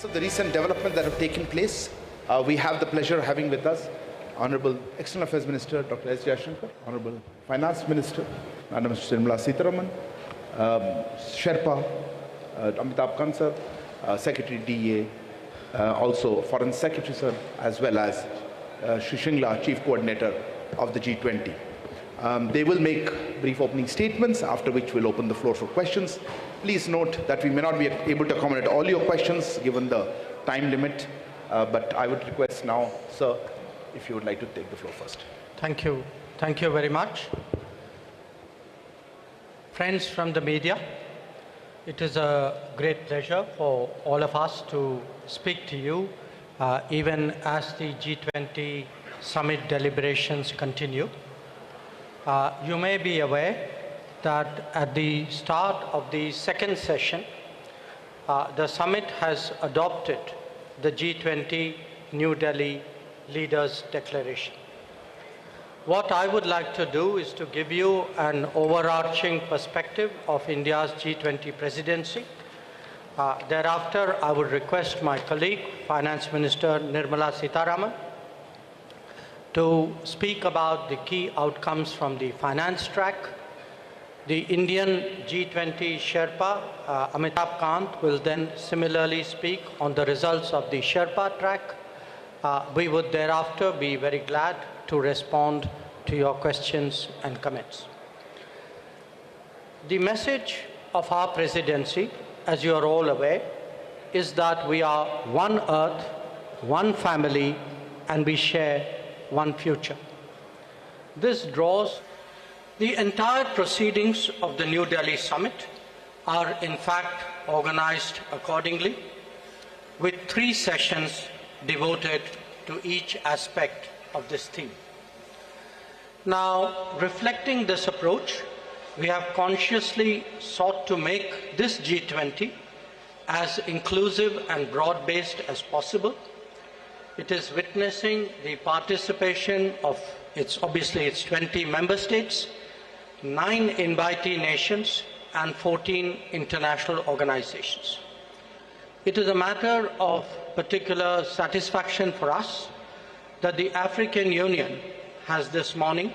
Of the recent developments that have taken place, we have the pleasure of having with us Honorable External Affairs Minister Dr. S. Jaishankar, Honorable Finance Minister Madam Nirmala Sitharaman, Sherpa, Amitabh Kant sir, Secretary DA, also Foreign Secretary sir, as well as Shringla, Chief Coordinator of the G20. They will make brief opening statements, after which we'll open the floor for questions. Please note that we may not be able to accommodate all your questions given the time limit, but I would request now, sir, if you would like to take the floor first. Thank you. Thank you very much. Friends from the media, it is a great pleasure for all of us to speak to you, even as the G20 summit deliberations continue. You may be aware that at the start of the second session, the summit has adopted the G20 New Delhi Leaders' Declaration. What I would like to do is to give you an overarching perspective of India's G20 presidency. Thereafter, I would request my colleague, Finance Minister Nirmala Sitharaman, to speak about the key outcomes from the finance track. The Indian G20 Sherpa, Amitabh Kant, will then similarly speak on the results of the Sherpa track. We would thereafter be very glad to respond to your questions and comments. The message of our presidency, as you are all aware, is that we are one earth, one family, and we share one future. This draws the entire proceedings of the New Delhi summit are in fact organized accordingly, with 3 sessions devoted to each aspect of this theme. Now, reflecting this approach, we have consciously sought to make this G20 as inclusive and broad-based as possible. It is witnessing the participation of its 20 member states, 9 invitee nations, and 14 international organizations. It is a matter of particular satisfaction for us that the African Union has this morning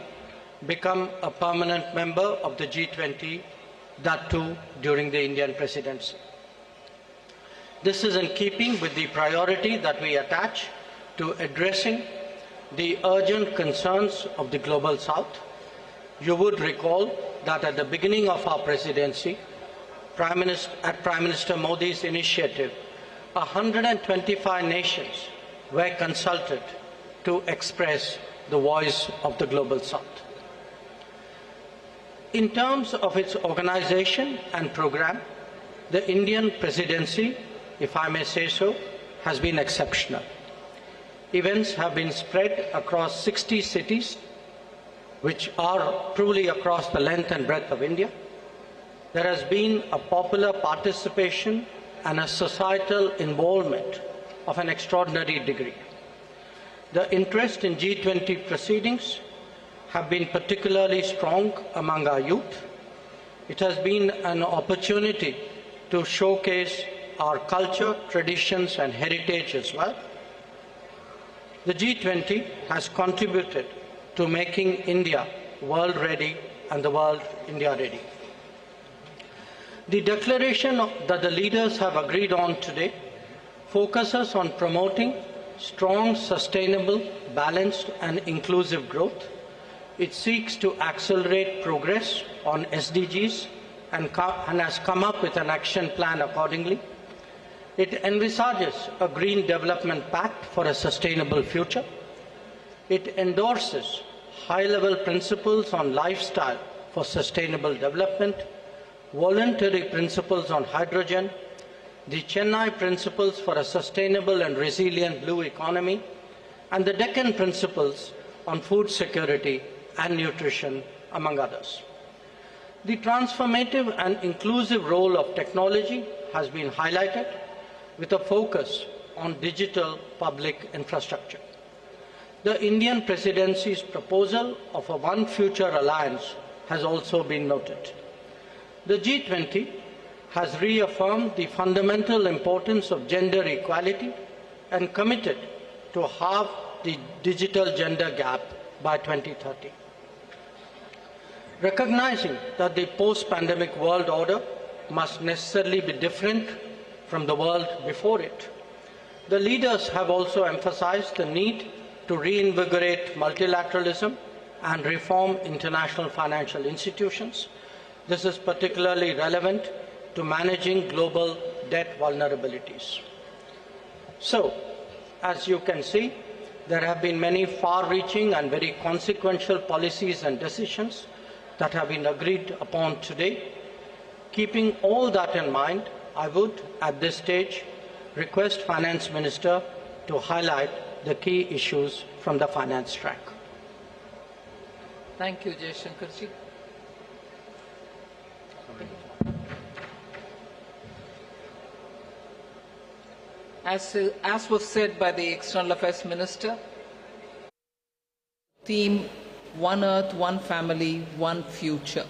become a permanent member of the G20, that too during the Indian presidency. This is in keeping with the priority that we attach to addressing the urgent concerns of the Global South. You would recall that at the beginning of our presidency, at Prime Minister Modi's initiative, 125 nations were consulted to express the voice of the Global South. In terms of its organization and program, the Indian presidency, if I may say so, has been exceptional. Events have been spread across 60 cities, which are truly across the length and breadth of India. There has been a popular participation and a societal involvement of an extraordinary degree. The interest in G20 proceedings have been particularly strong among our youth. It has been an opportunity to showcase our culture, traditions, and heritage as well. The G20 has contributed to making India world ready and the world India ready. The declaration that the leaders have agreed on today focuses on promoting strong, sustainable, balanced, and inclusive growth. It seeks to accelerate progress on SDGs and has come up with an action plan accordingly. It envisages a Green Development Pact for a sustainable future. It endorses high-level principles on lifestyle for sustainable development, voluntary principles on hydrogen, the Chennai Principles for a Sustainable and Resilient Blue Economy, and the Deccan Principles on Food Security and Nutrition, among others. The transformative and inclusive role of technology has been highlighted with a focus on digital public infrastructure. The Indian presidency's proposal of a One Future Alliance has also been noted. The G20 has reaffirmed the fundamental importance of gender equality and committed to halve the digital gender gap by 2030. Recognizing that the post-pandemic world order must necessarily be different from the world before it, the leaders have also emphasized the need to reinvigorate multilateralism and reform international financial institutions. This is particularly relevant to managing global debt vulnerabilities. So, as you can see, there have been many far-reaching and very consequential policies and decisions that have been agreed upon today. Keeping all that in mind, I would, at this stage, request Finance Minister to highlight the key issues from the finance track. Thank you, Jaishankar ji. As was said by the External Affairs Minister, theme One Earth, One Family, One Future.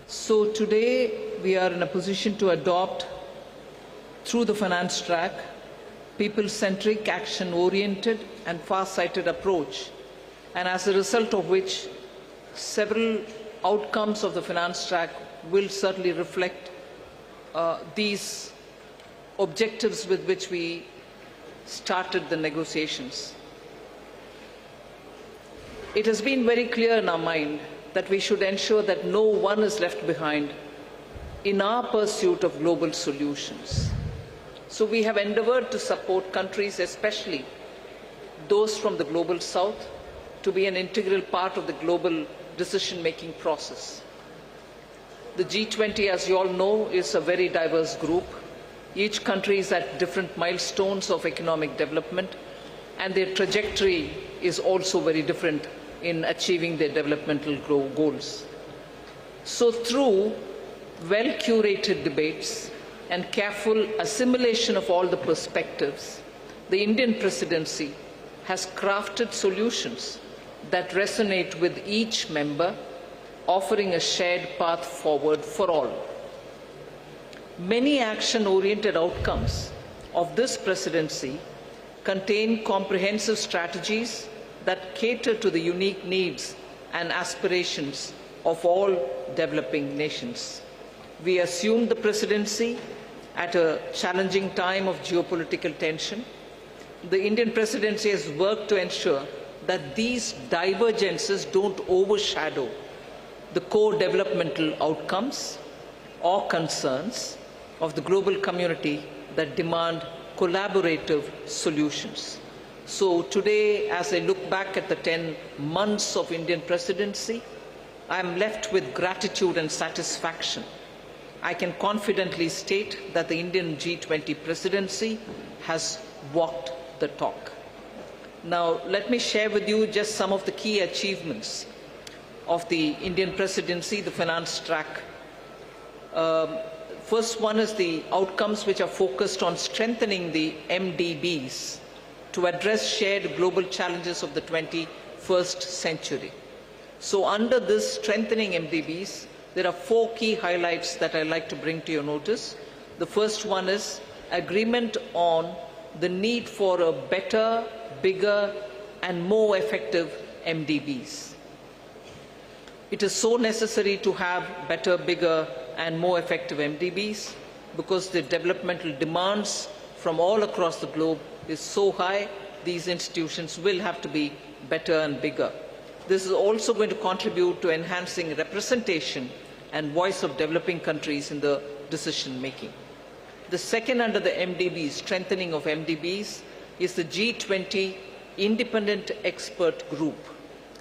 So today we are in a position to adopt, through the finance track, people-centric, action-oriented and far-sighted approach, and as a result of which several outcomes of the finance track will certainly reflect these objectives with which we started the negotiations. It has been very clear in our mind that we should ensure that no one is left behind in our pursuit of global solutions. So we have endeavored to support countries, especially those from the global south, to be an integral part of the global decision-making process. The G20, as you all know, is a very diverse group. Each country is at different milestones of economic development, and their trajectory is also very different in achieving their developmental goals. So through well-curated debates and careful assimilation of all the perspectives, the Indian presidency has crafted solutions that resonate with each member, offering a shared path forward for all. Many action-oriented outcomes of this presidency contain comprehensive strategies that cater to the unique needs and aspirations of all developing nations. We assumed the presidency at a challenging time of geopolitical tension. The Indian presidency has worked to ensure that these divergences don't overshadow the core developmental outcomes or concerns of the global community that demand collaborative solutions. So today, as I look back at the 10 months of Indian presidency, I am left with gratitude and satisfaction. I can confidently state that the Indian G20 presidency has walked the talk. Now, let me share with you just some of the key achievements of the Indian presidency, the finance track. First one is the outcomes which are focused on strengthening the MDBs to address shared global challenges of the 21st century. So under this strengthening MDBs, there are 4 key highlights that I'd like to bring to your notice. The first one is agreement on the need for a better, bigger, and more effective MDBs. It is so necessary to have better, bigger, and more effective MDBs because the developmental demands from all across the globe is so high, these institutions will have to be better and bigger. This is also going to contribute to enhancing representation and voice of developing countries in the decision making. The second under the MDBs, strengthening of MDBs, is the G20 Independent Expert Group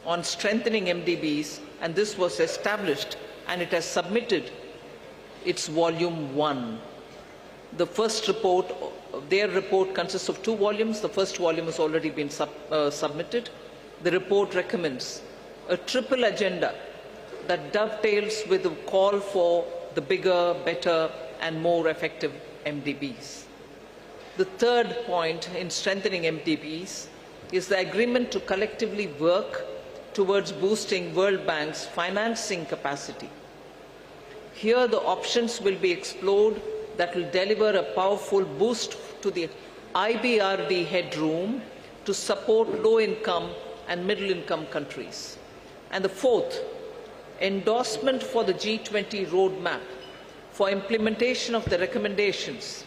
on strengthening MDBs, and this was established and it has submitted its volume 1. The first report, their report consists of 2 volumes. The first volume has already been submitted. The report recommends a triple agenda that dovetails with the call for the bigger, better, and more effective MDBs. The third point in strengthening MDBs is the agreement to collectively work towards boosting World Bank's financing capacity. Here, the options will be explored that will deliver a powerful boost to the IBRD headroom to support low-income and middle-income countries. And the fourth, endorsement for the G20 roadmap for implementation of the recommendations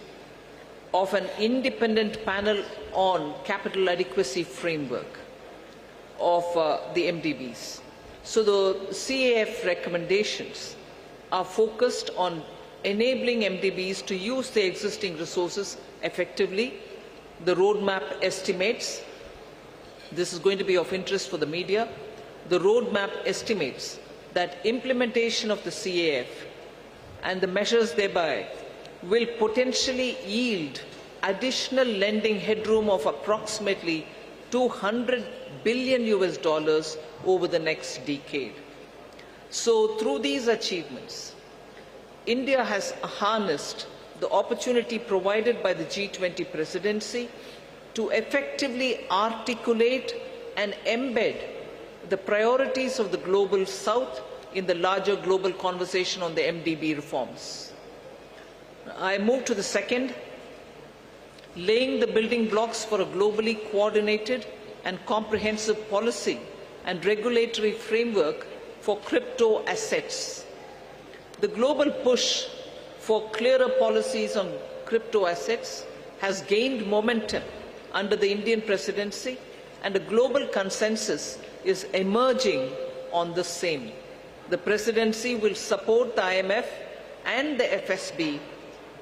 of an independent panel on capital adequacy framework of the MDBs. So the CAF recommendations are focused on enabling MDBs to use their existing resources effectively. The roadmap estimates, this is going to be of interest for the media, the roadmap estimates that implementation of the CAF and the measures thereby will potentially yield additional lending headroom of approximately $200 billion over the next decade. So through these achievements, India has harnessed the opportunity provided by the G20 presidency to effectively articulate and embed the priorities of the Global South in the larger global conversation on the MDB reforms. I move to the second, laying the building blocks for a globally coordinated and comprehensive policy and regulatory framework for crypto assets. The global push for clearer policies on crypto assets has gained momentum under the Indian presidency, and a global consensus is emerging on the same. The presidency will support the IMF and the FSB,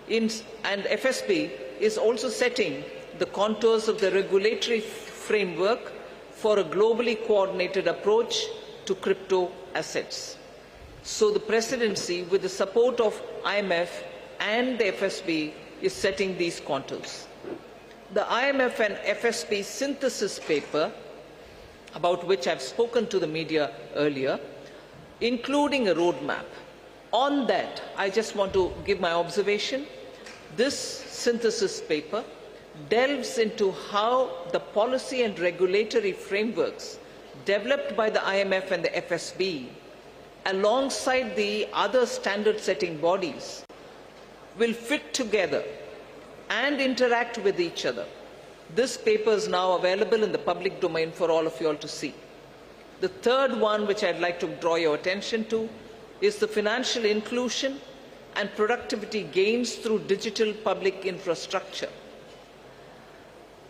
and FSB is also setting the contours of the regulatory framework for a globally coordinated approach to crypto assets. So the presidency, with the support of IMF and the FSB, is setting these contours. The IMF and FSB synthesis paper, about which I've spoken to the media earlier, including a roadmap. On that, I just want to give my observation. This synthesis paper delves into how the policy and regulatory frameworks developed by the IMF and the FSB, alongside the other standard-setting bodies, will fit together and interact with each other. This paper is now available in the public domain for all of you all to see. The third one, which I'd like to draw your attention to, is the financial inclusion and productivity gains through digital public infrastructure.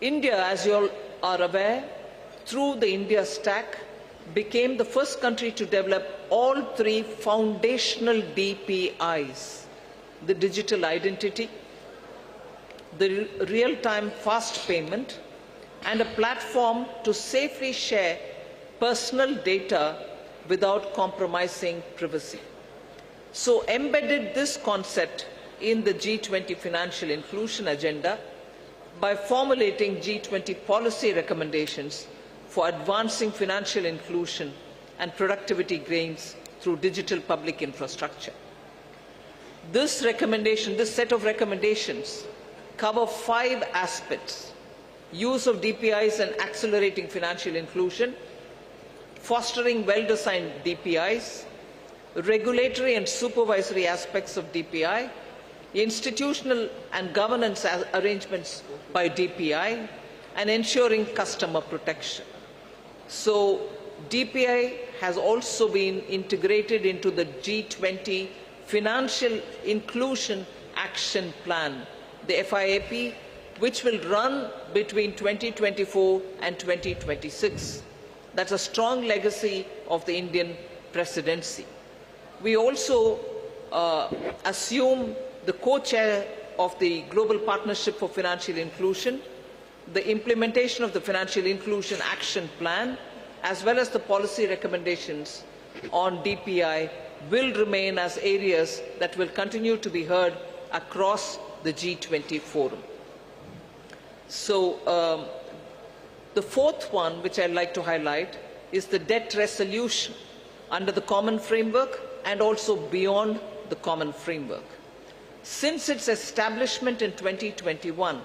India, as you all are aware, through the India Stack, became the first country to develop all three foundational DPIs: the digital identity, the real-time fast payment, and a platform to safely share personal data without compromising privacy. So embedded this concept in the G20 financial inclusion agenda by formulating G20 policy recommendations for advancing financial inclusion and productivity gains through digital public infrastructure. This set of recommendations cover 5 aspects: use of DPIs and accelerating financial inclusion, fostering well-designed DPIs, regulatory and supervisory aspects of DPI, institutional and governance arrangements by DPI, and ensuring customer protection. So DPI has also been integrated into the G20 Financial Inclusion Action Plan, the FIAP, which will run between 2024 and 2026. That's a strong legacy of the Indian presidency. We also assume the co-chair of the Global Partnership for Financial Inclusion. The implementation of the Financial Inclusion Action Plan, as well as the policy recommendations on DPI, will remain as areas that will continue to be heard across the G20 forum. So the fourth one, which I'd like to highlight, is the debt resolution under the common framework and also beyond the common framework. Since its establishment in 2021,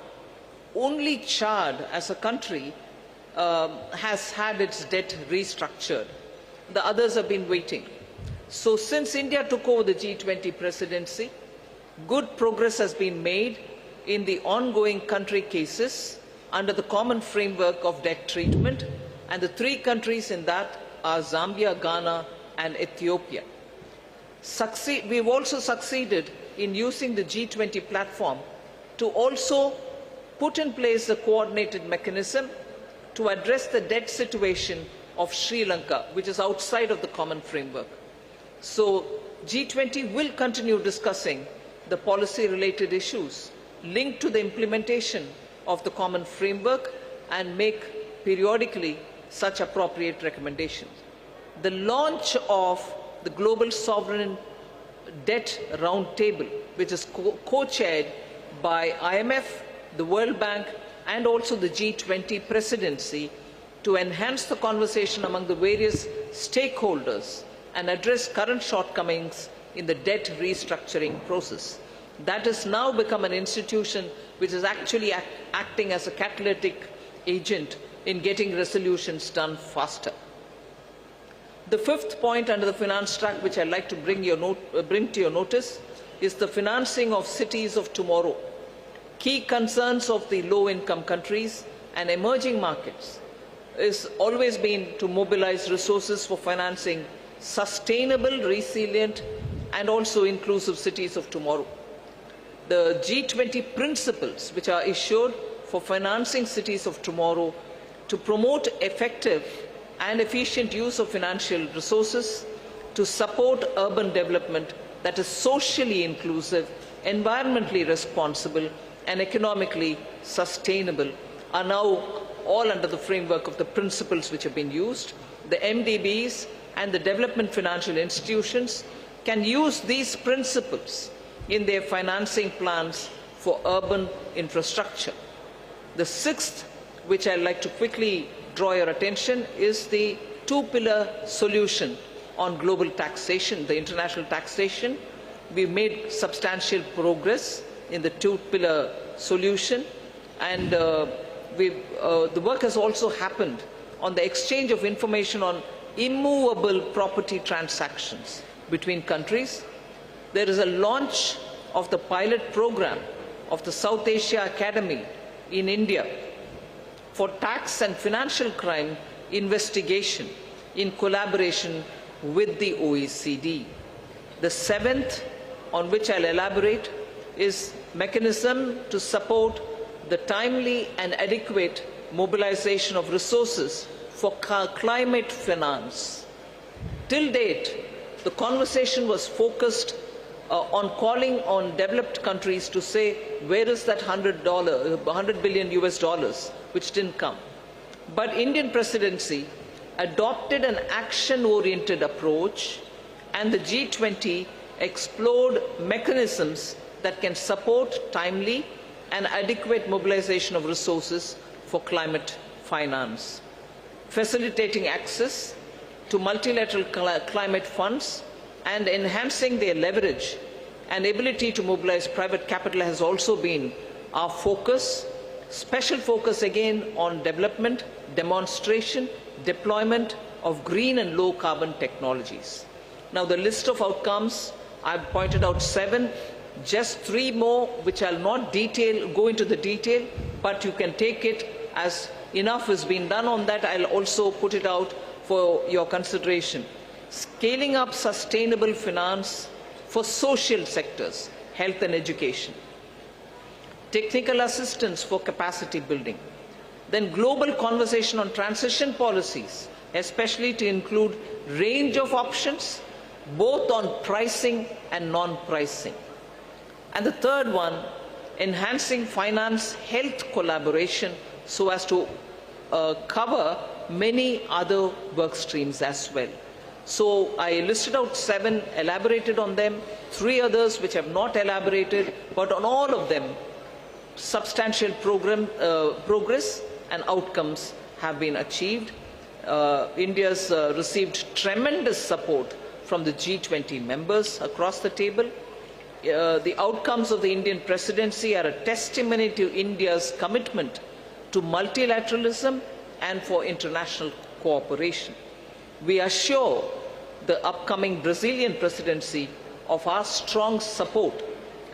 only Chad as a country has had its debt restructured. The others have been waiting. So since India took over the G20 presidency, good progress has been made in the ongoing country cases under the common framework of debt treatment, and the three countries in that are Zambia, Ghana, and Ethiopia. We've also succeeded in using the G20 platform to also put in place a coordinated mechanism to address the debt situation of Sri Lanka, which is outside of the common framework. So G20 will continue discussing the policy-related issues linked to the implementation of the common framework and make periodically such appropriate recommendations. The launch of the Global Sovereign Debt Roundtable, which is co-chaired by IMF, the World Bank, and also the G20 presidency, to enhance the conversation among the various stakeholders and address current shortcomings in the debt restructuring process. That has now become an institution which is actually acting as a catalytic agent in getting resolutions done faster. The fifth point under the finance track, which I'd like to bring to your notice, is the financing of cities of tomorrow. Key concerns of the low-income countries and emerging markets is always been to mobilize resources for financing sustainable, resilient, and also inclusive cities of tomorrow. The G20 principles, which are issued for financing cities of tomorrow to promote effective and efficient use of financial resources, to support urban development that is socially inclusive, environmentally responsible, and economically sustainable, are now all under the framework of the principles which have been used. The MDBs and the development financial institutions can use these principles in their financing plans for urban infrastructure. The sixth, which I'd like to quickly draw your attention, is the two-pillar solution on global taxation, the international taxation. We've made substantial progress in the two-pillar solution, and the work has also happened on the exchange of information on immovable property transactions between countries. There is a launch of the pilot program of the South Asia Academy in India for tax and financial crime investigation in collaboration with the OECD. The seventh, on which I'll elaborate, is mechanism to support the timely and adequate mobilization of resources for climate finance. Till date, the conversation was focused on calling on developed countries to say, where is that $100 billion US dollars, which didn't come. But Indian presidency adopted an action-oriented approach, and the G20 explored mechanisms that can support timely and adequate mobilization of resources for climate finance, facilitating access to multilateral climate funds and enhancing their leverage and ability to mobilize private capital has also been our focus. Special focus again on development, demonstration, deployment of green and low carbon technologies. Now the list of outcomes, I've pointed out 7, just 3 more which I'll not go into the detail, but you can take it as enough has been done on that. I'll also put it out for your consideration. Scaling up sustainable finance for social sectors, health and education. Technical assistance for capacity building. Then global conversation on transition policies, especially to include range of options, both on pricing and non-pricing. And the third one, enhancing finance health collaboration so as to cover many other work streams as well. So I listed out 7, elaborated on them, 3 others which have not elaborated, but on all of them, substantial progress and outcomes have been achieved. India's received tremendous support from the G20 members across the table. The outcomes of the Indian presidency are a testimony to India's commitment to multilateralism and for international cooperation. We are sure the upcoming Brazilian presidency of our strong support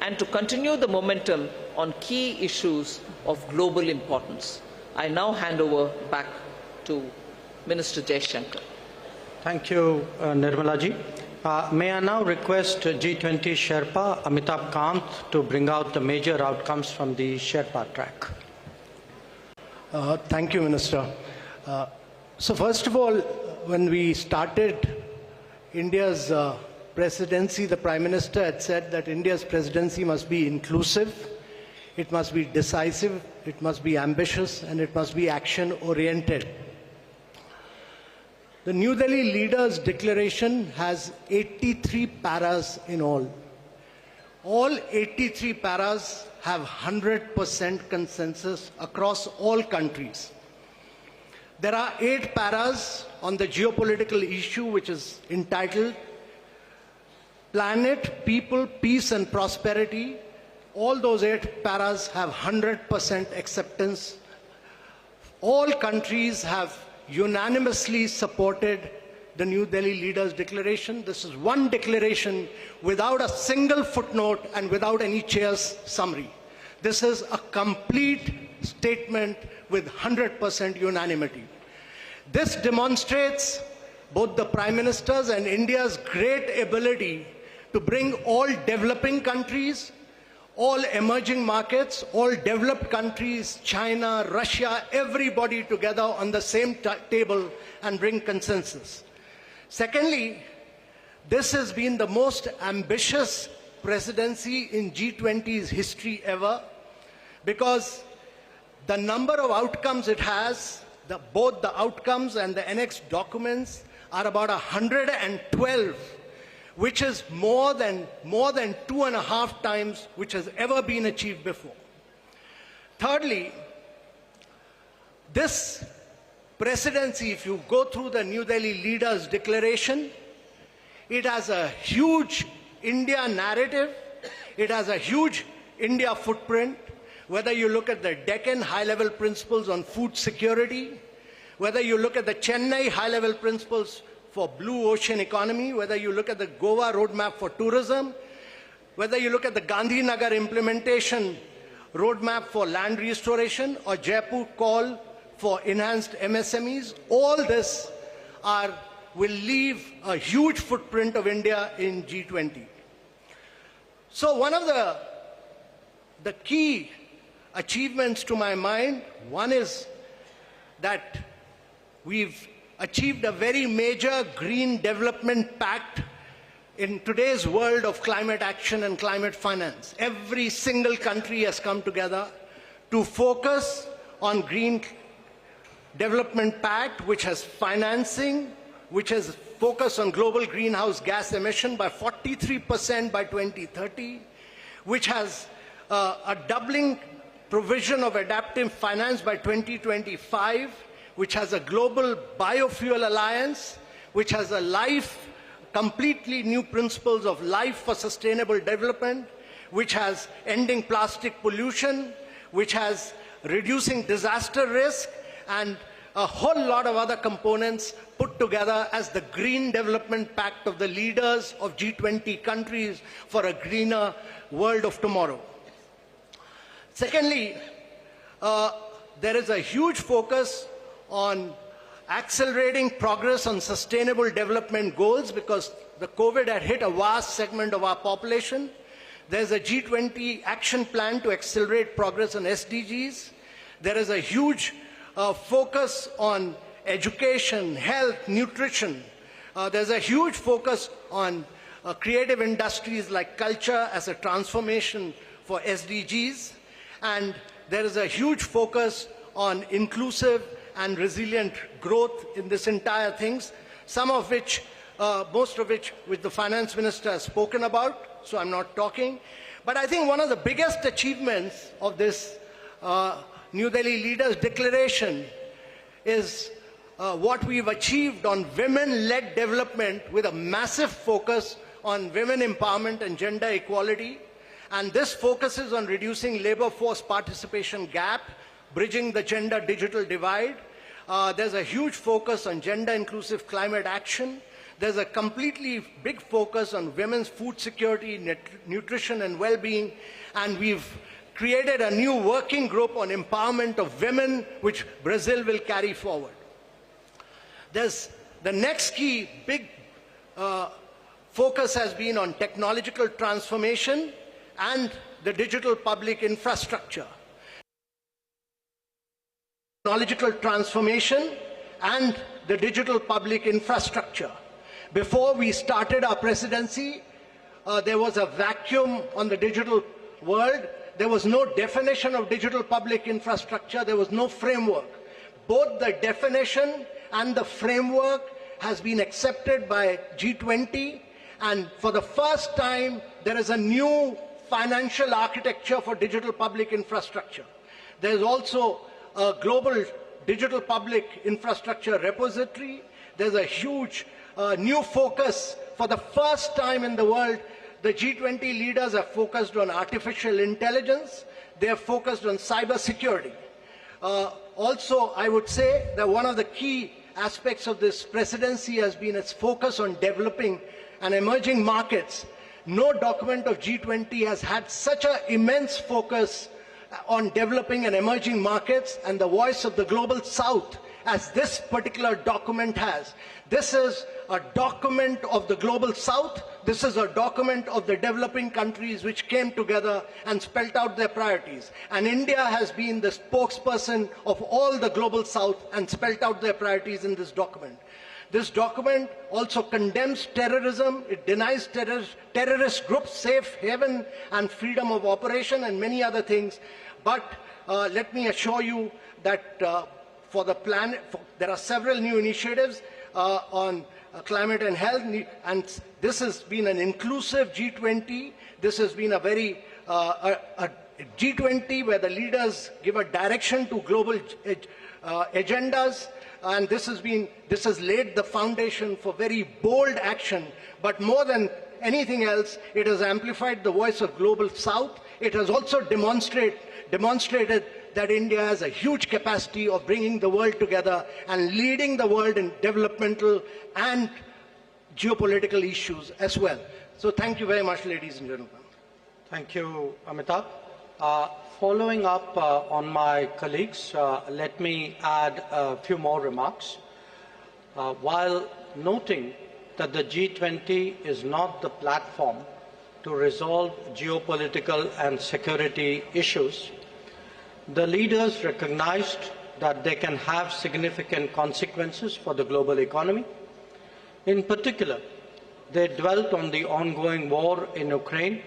and to continue the momentum on key issues of global importance. I now hand over back to Minister Jaishankar. Thank you, Nirmala ji. May I now request G20 Sherpa Amitabh Kant to bring out the major outcomes from the Sherpa track. Thank you, Minister. So first of all, when we started India's presidency, the Prime Minister had said that India's presidency must be inclusive, it must be decisive, it must be ambitious, and it must be action-oriented. The New Delhi Leaders' Declaration has 83 paras in all. All 83 paras have 100% consensus across all countries. There are 8 paras on the geopolitical issue, which is entitled Planet, People, Peace and Prosperity. All those 8 paras have 100% acceptance. All countries have unanimously supported the New Delhi Leaders' Declaration. This is one declaration without a single footnote and without any chair's summary. This is a complete statement with 100% unanimity. This demonstrates both the Prime Minister's and India's great ability to bring all developing countries, all emerging markets, all developed countries, China, Russia, everybody together on the same table and bring consensus. Secondly, this has been the most ambitious presidency in G20's history ever, because the number of outcomes it has, both the outcomes and the annexed documents, are about 112, which is more than 2.5 times which has ever been achieved before. Thirdly, this presidency, if you go through the New Delhi Leaders' Declaration, it has a huge India narrative, it has a huge India footprint, whether you look at the Deccan high-level principles on food security, whether you look at the Chennai high-level principles for blue ocean economy, whether you look at the Goa roadmap for tourism, whether you look at the Gandhinagar implementation roadmap for land restoration, or Jaipur call for enhanced MSMEs, all this will leave a huge footprint of India in G20. So one of the key achievements to my mind, one is that we've achieved a very major green development pact in today's world of climate action and climate finance. Every single country has come together to focus on green development pact, which has financing, which has focused on global greenhouse gas emission by 43% by 2030, which has a doubling provision of adaptive finance by 2025, which has a global biofuel alliance, which has completely new principles of life for sustainable development, which has ending plastic pollution, which has reducing disaster risk, and a whole lot of other components put together as the Green Development Pact of the leaders of G20 countries for a greener world of tomorrow. Secondly, there is a huge focus on accelerating progress on sustainable development goals, because the COVID had hit a vast segment of our population. There's a G20 action plan to accelerate progress on SDGs. There is a huge focus on education, health, nutrition. There's a huge focus on creative industries like culture as a transformation for SDGs. And there is a huge focus on inclusive and resilient growth in this entire thing, most of which the finance minister has spoken about, so I'm not talking. But I think one of the biggest achievements of this New Delhi Leaders' Declaration is what we've achieved on women-led development, with a massive focus on women empowerment and gender equality. And this focuses on reducing labor force participation gap, bridging the gender-digital divide. There's a huge focus on gender-inclusive climate action. There's a completely big focus on women's food security, nutrition and well-being, and we've created a new working group on empowerment of women, which Brazil will carry forward. There's the next key big focus has been on technological transformation and the digital public infrastructure. Technological transformation and the digital public infrastructure. Before we started our presidency, there was a vacuum on the digital world. There was no definition of digital public infrastructure. There was no framework. Both the definition and the framework has been accepted by G20, and for the first time, there is a new financial architecture for digital public infrastructure. There is also a global digital public infrastructure repository. There's a huge new focus. For the first time in the world, the G20 leaders are focused on artificial intelligence. They are focused on cyber security. Also, I would say that one of the key aspects of this presidency has been its focus on developing and emerging markets. No document of G20 has had such an immense focus on developing and emerging markets and the voice of the global south as this particular document has. This is a document of the global south. This is a document of the developing countries which came together and spelled out their priorities. And India has been the spokesperson of all the global south and spelled out their priorities in this document. This document also condemns terrorism. It denies terrorist groups safe haven and freedom of operation and many other things. But let me assure you that for the planet, there are several new initiatives on climate and health, and this has been an inclusive G20. This has been a very a G20 where the leaders give a direction to global agendas, and this has laid the foundation for very bold action. But more than anything else, it has amplified the voice of global south. It has also demonstrated that India has a huge capacity of bringing the world together and leading the world in developmental and geopolitical issues as well. So thank you very much, ladies and gentlemen. Thank you, Amitabh. Following up on my colleagues, let me add a few more remarks. While noting that the G20 is not the platform to resolve geopolitical and security issues, the leaders recognized that they can have significant consequences for the global economy. In particular, they dwelt on the ongoing war in Ukraine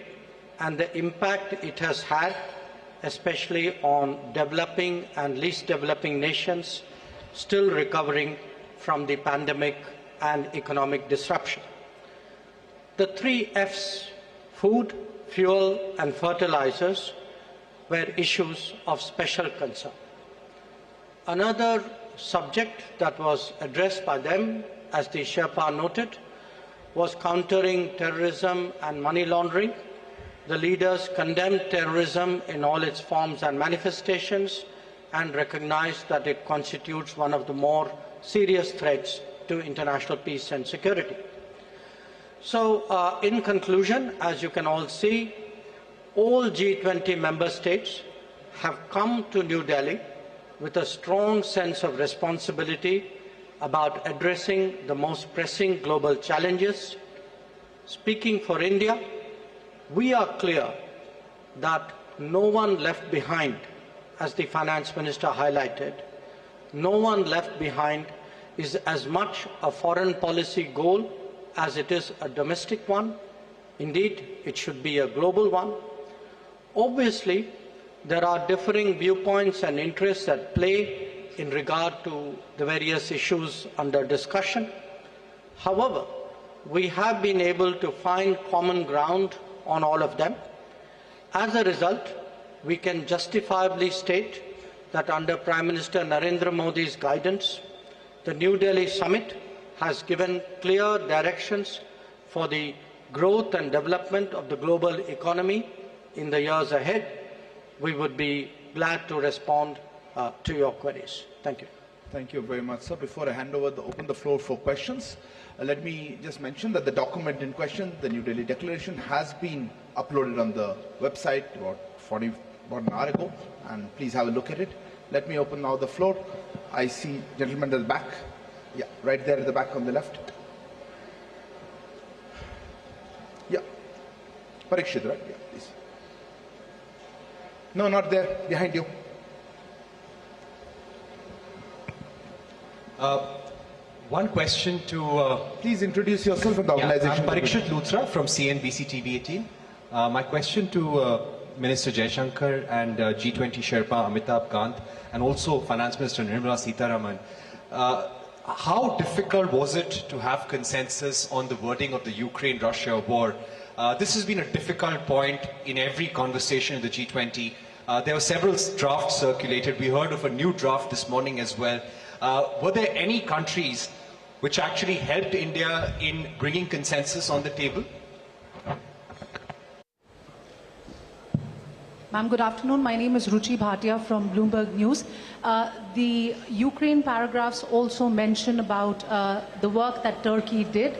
and the impact it has had, especially on developing and least developing nations still recovering from the pandemic and economic disruption. The 3 Fs, food, fuel, and fertilizers, were issues of special concern. Another subject that was addressed by them, as the Sherpa noted, was countering terrorism and money laundering. The leaders condemned terrorism in all its forms and manifestations and recognized that it constitutes one of the more serious threats to international peace and security. So, in conclusion, as you can all see, all G20 member states have come to New Delhi with a strong sense of responsibility about addressing the most pressing global challenges. Speaking for India, we are clear that no one left behind, as the Finance Minister highlighted. No one left behind is as much a foreign policy goal as it is a domestic one. Indeed, it should be a global one. Obviously, there are differing viewpoints and interests at play in regard to the various issues under discussion. However, we have been able to find common ground on all of them. As a result, we can justifiably state that under Prime Minister Narendra Modi's guidance, the New Delhi summit has given clear directions for the growth and development of the global economy in the years ahead. We would be glad to respond to your queries. Thank you. Thank you very much, sir. Before I hand over, open the floor for questions. Let me just mention that the document in question, the New Delhi Declaration, has been uploaded on the website about an hour ago, and please have a look at it. Let me open now the floor. I see gentleman at the back. Yeah, right there at the back on the left. Yeah. Parikshit, right? Yeah, please. No, not there. Behind you. One question to... Please introduce yourself and the organization. I'm Parikshit Luthra from CNBC-TV18. My question to Minister Jaishankar and G20 Sherpa Amitabh, Kant, and also Finance Minister Nirmala Sitharaman. How difficult was it to have consensus on the wording of the Ukraine-Russia war? This has been a difficult point in every conversation in the G20. There were several drafts circulated. We heard of a new draft this morning as well. Were there any countries which actually helped India in bringing consensus on the table? Ma'am, good afternoon. My name is Ruchi Bhatia from Bloomberg News. The Ukraine paragraphs also mention about the work that Turkey did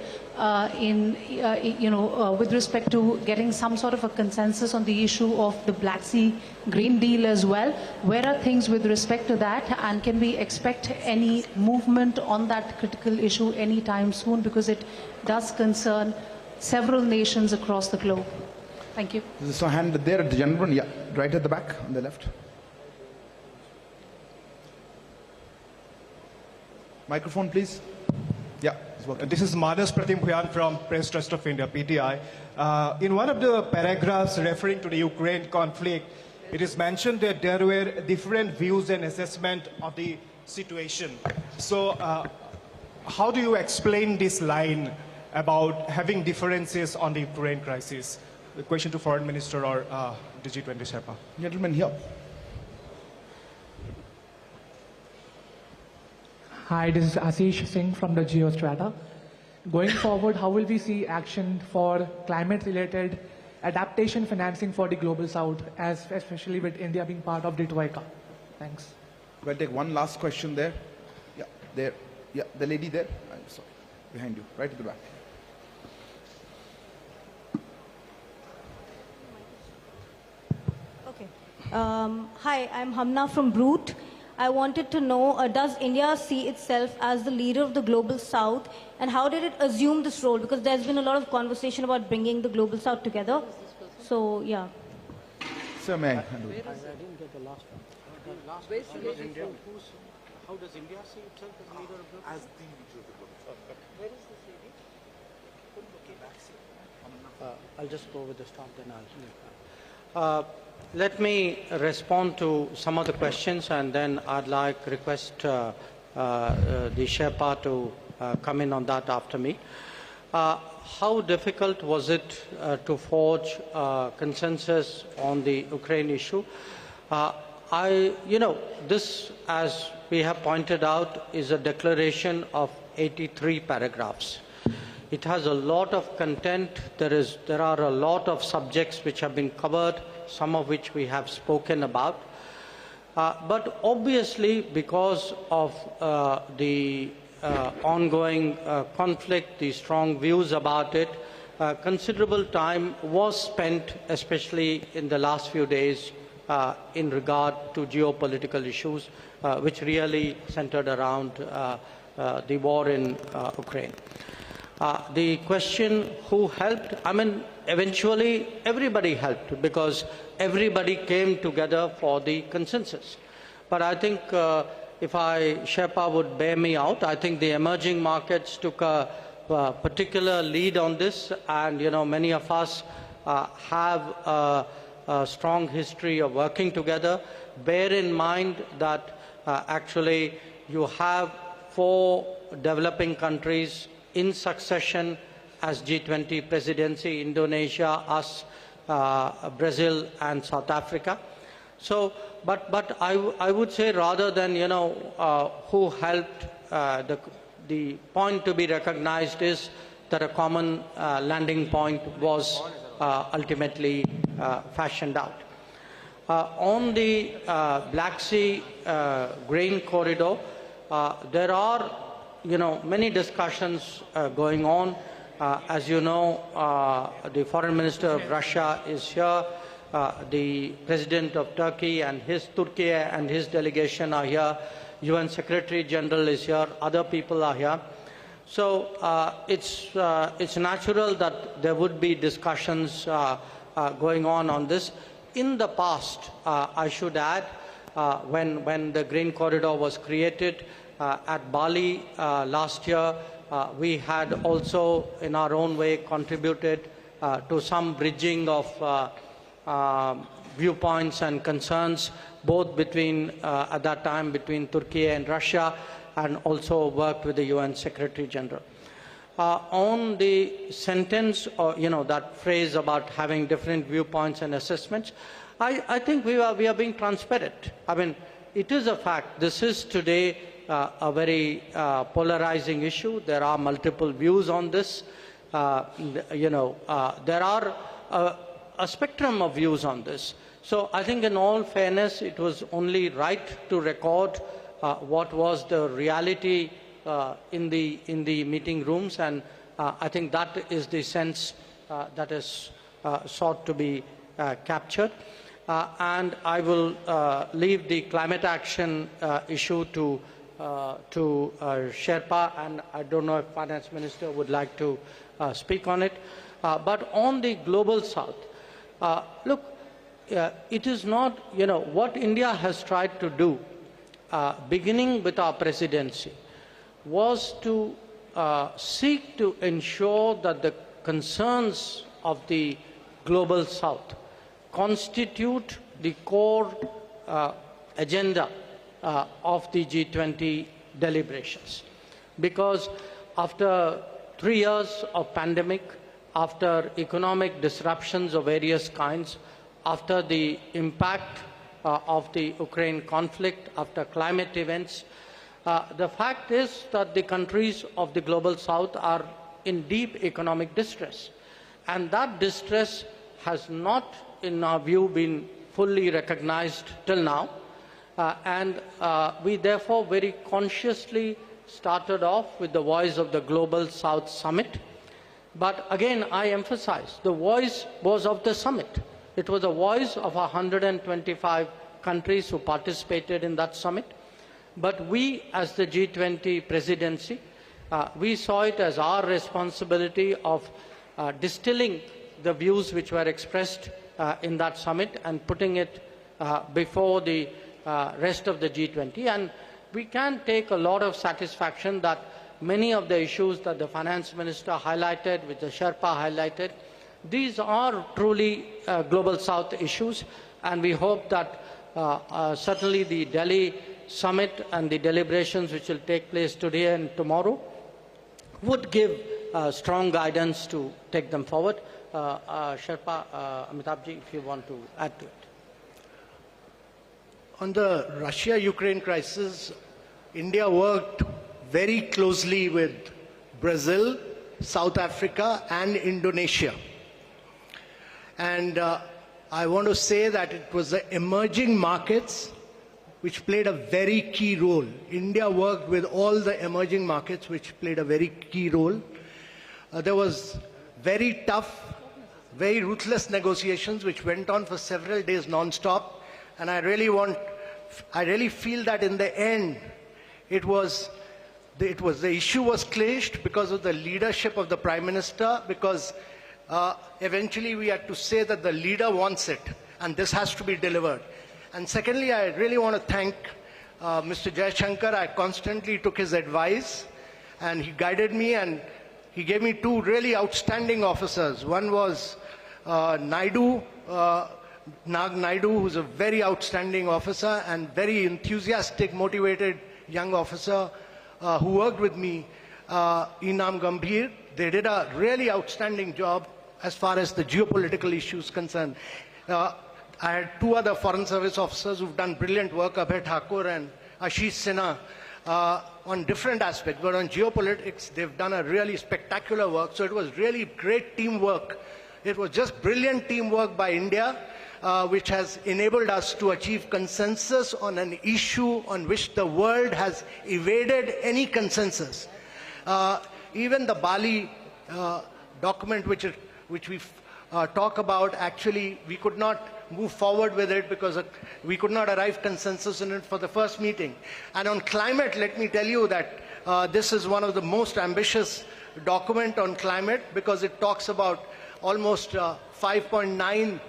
with respect to getting some sort of a consensus on the issue of the Black Sea Green Deal as well. Where are things with respect to that, and can we expect any movement on that critical issue anytime soon, because it does concern several nations across the globe? Thank you. There's a hand there, the gentleman, yeah, right at the back on the left. Microphone, please. Yeah. This is Manas Pratim Bhuyan from Press Trust of India, PTI. In one of the paragraphs referring to the Ukraine conflict, it is mentioned that there were different views and assessment of the situation. So how do you explain this line about having differences on the Ukraine crisis? The question to Foreign Minister or the G20 Sherpa. Gentleman here. Hi, this is Ashish Singh from the Geostrata. Going forward, how will we see action for climate-related adaptation financing for the Global South, especially with India being part of the Troika? Thanks. We'll take one last question there. Yeah, there. Yeah, the lady there. I'm sorry. Behind you, right at the back. Hi, I'm Hamna from Brute. I wanted to know, does India see itself as the leader of the Global South, and how did it assume this role? Because there's been a lot of conversation about bringing the Global South together. So, yeah. Sir, may I? I didn't get the last one. The last one was India. How does India see itself as leader of the Global South? As the leader of the Global South. Where is this lady? I'll just go with the start, then I'll... Let me respond to some of the questions, and then I'd request the Sherpa to come in on that after me. How difficult was it to forge consensus on the Ukraine issue? This, as we have pointed out, is a declaration of 83 paragraphs. It has a lot of content. There are a lot of subjects which have been covered, some of which we have spoken about. But obviously, because of the ongoing conflict, the strong views about it, considerable time was spent, especially in the last few days, in regard to geopolitical issues, which really centered around the war in Ukraine. The question who helped, eventually everybody helped, because everybody came together for the consensus. But I think if Sherpa would bear me out, I think the emerging markets took a particular lead on this, and many of us have a strong history of working together. Bear in mind that actually you have 4 developing countries in succession as G20 presidency: Indonesia, us, Brazil, and South Africa. So, but I would say, rather than who helped, the point to be recognized is that a common landing point was ultimately fashioned out. On the Black Sea grain corridor, there are many discussions going on. As you know, the Foreign Minister of Russia is here. The President of Turkey and his delegation are here. UN Secretary General is here. Other people are here. So it's natural that there would be discussions going on this. In the past, I should add, when the Green Corridor was created at Bali last year, we had also, in our own way, contributed to some bridging of viewpoints and concerns, both between, at that time, between Turkey and Russia, and also worked with the UN Secretary General. On the sentence, or that phrase about having different viewpoints and assessments, I think we are being transparent. I mean, it is a fact. This is today a very polarizing issue. There are multiple views on this. There are a spectrum of views on this. So I think in all fairness, it was only right to record what was the reality in the meeting rooms, and I think that is the sense that is sought to be captured. And I will leave the climate action issue to Sherpa, and I don't know if Finance Minister would like to speak on it. But on the global south, look, it is not, what India has tried to do, beginning with our presidency, was to seek to ensure that the concerns of the global south constitute the core agenda of the G20 deliberations. Because after 3 years of pandemic, after economic disruptions of various kinds, after the impact of the Ukraine conflict, after climate events, the fact is that the countries of the global south are in deep economic distress. And that distress has not, in our view, been fully recognized till now. We therefore very consciously started off with the Voice of the Global South Summit. But again, I emphasize, the voice was of the summit. It was a voice of 125 countries who participated in that summit. But we, as the G20 presidency, we saw it as our responsibility of distilling the views which were expressed in that summit and putting it before the rest of the G20. And we can take a lot of satisfaction that many of the issues that the Finance Minister highlighted, which the Sherpa highlighted, these are truly Global South issues, and we hope that certainly the Delhi summit and the deliberations which will take place today and tomorrow would give strong guidance to take them forward. Sherpa, Amitabh, if you want to add to it. On the Russia-Ukraine crisis, India worked very closely with Brazil, South Africa, and Indonesia. And I want to say that it was the emerging markets which played a very key role. India worked with all the emerging markets which played a very key role. There was very tough, very ruthless negotiations which went on for several days non-stop. And I really feel that in the end, the issue was clinched because of the leadership of the Prime Minister, because eventually we had to say that the leader wants it, and this has to be delivered. And secondly, I really want to thank Mr. Jaishankar. I constantly took his advice, and he guided me, and he gave me two really outstanding officers. One was Naidu, Nag Naidu, who's a very outstanding officer and very enthusiastic, motivated young officer who worked with me, Inam Gambhir. They did a really outstanding job as far as the geopolitical issues concerned. I had two other Foreign Service officers who've done brilliant work, Abhay Thakur and Ashish Sinha, on different aspects. But on geopolitics, they've done a really spectacular work. So it was really great teamwork. It was just brilliant teamwork by India. which has enabled us to achieve consensus on an issue on which the world has evaded any consensus. Even the Bali document which we talk about, actually we could not move forward with it because we could not arrive consensus in it for the first meeting. And on climate, let me tell you that this is one of the most ambitious document on climate because it talks about almost 5.9.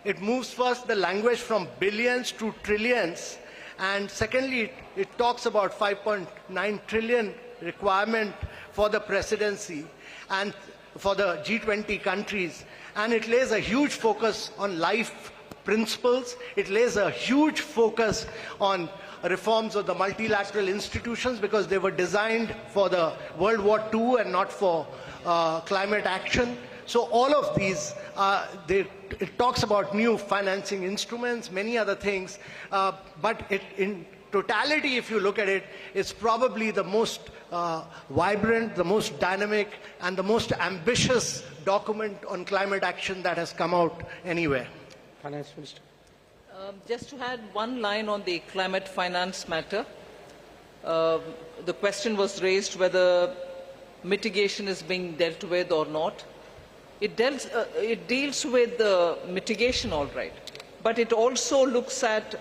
It moves first the language from billions to trillions, and secondly, it talks about 5.9 trillion requirement for the presidency and for the G20 countries. And it lays a huge focus on life principles. It lays a huge focus on reforms of the multilateral institutions because they were designed for the World War II and not for climate action. So all of these, it talks about new financing instruments, many other things, but in totality, if you look at it, it's probably the most vibrant, the most dynamic, and the most ambitious document on climate action that has come out anywhere. Finance Minister. Just to add one line on the climate finance matter, the question was raised whether mitigation is being dealt with or not. It deals with the mitigation, all right, but it also looks at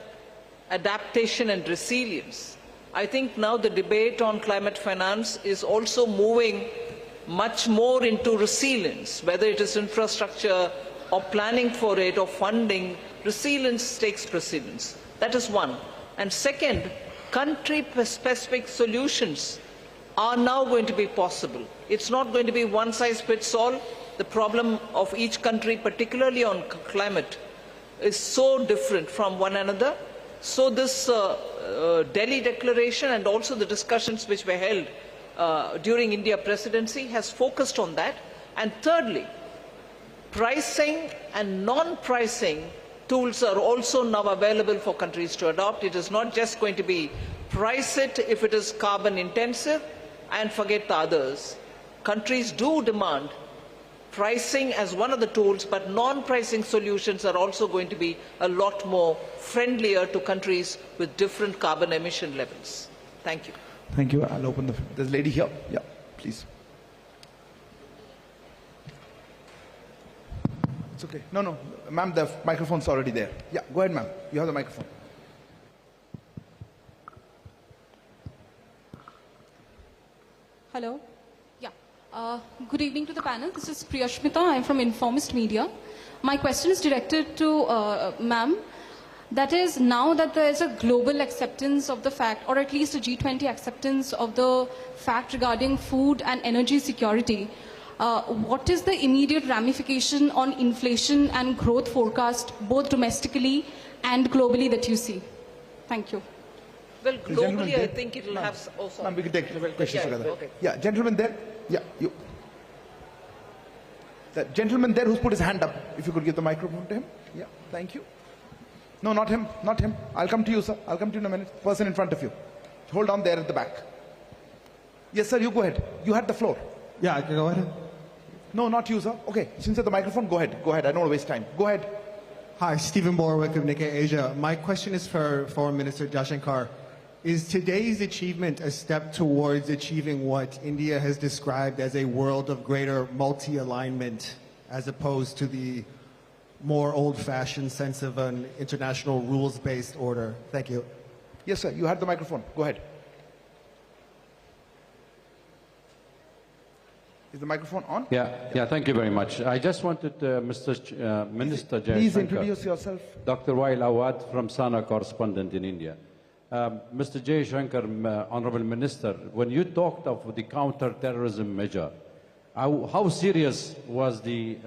adaptation and resilience. I think now the debate on climate finance is also moving much more into resilience, whether it is infrastructure or planning for it or funding. Resilience takes precedence. That is one. And second, country-specific solutions are now going to be possible. It's not going to be one size fits all. The problem of each country, particularly on climate, is so different from one another. So this Delhi Declaration and also the discussions which were held during India presidency has focused on that. And thirdly, pricing and non-pricing tools are also now available for countries to adopt. It is not just going to be price it if it is carbon intensive and forget the others. Countries do demand pricing as one of the tools, but non-pricing solutions are also going to be a lot more friendlier to countries with different carbon emission levels. Thank you. Thank you. I'll open there's a lady here. Yeah, please. It's okay. No, ma'am, the microphone's already there. Yeah, go ahead, ma'am. You have the microphone. Hello. Yeah. Good evening to the panel. This is Priyashmita. I'm from Informist Media. My question is directed to ma'am. That is, now that there is a global acceptance of the fact, or at least a G20 acceptance of the fact regarding food and energy security, what is the immediate ramification on inflation and growth forecast, both domestically and globally, that you see? Thank you. Well, globally, I think it will have... Oh, sorry. Ma'am, we can take questions together. Okay. Yeah, gentleman there. Yeah, you. The gentleman there who's put his hand up, if you could give the microphone to him. Yeah, thank you. No, not him, not him. I'll come to you, sir. I'll come to you in a minute. Person in front of you. Hold on there at the back. Yes, sir, you go ahead. You had the floor. Yeah, I can go ahead. No, not you, sir. Okay, since you have the microphone, go ahead. Go ahead. I don't want to waste time. Go ahead. Hi, Stephen Borwick of Nikkei Asia. My question is for Foreign Minister Jaishankar. Is today's achievement a step towards achieving what India has described as a world of greater multi-alignment, as opposed to the more old-fashioned sense of an international rules-based order? Thank you. Yes, sir. You had the microphone. Go ahead. Is the microphone on? Yeah. Thank you very much. I just wanted Mr. Minister Jaishankar. Please introduce yourself. Dr. Wail Awad from Sana, correspondent in India. Mr. Jaishankar, Honorable Minister, when you talked of the counter-terrorism measure, how serious was the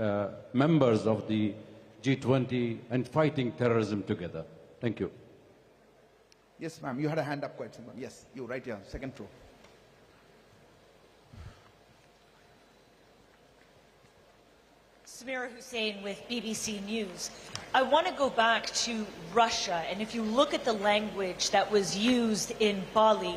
members of the G20 and fighting terrorism together? Thank you. Yes, ma'am. You had a hand up quite some time. Yes, you right here, second row. Samira Hussain with BBC News. I want to go back to Russia, and if you look at the language that was used in Bali,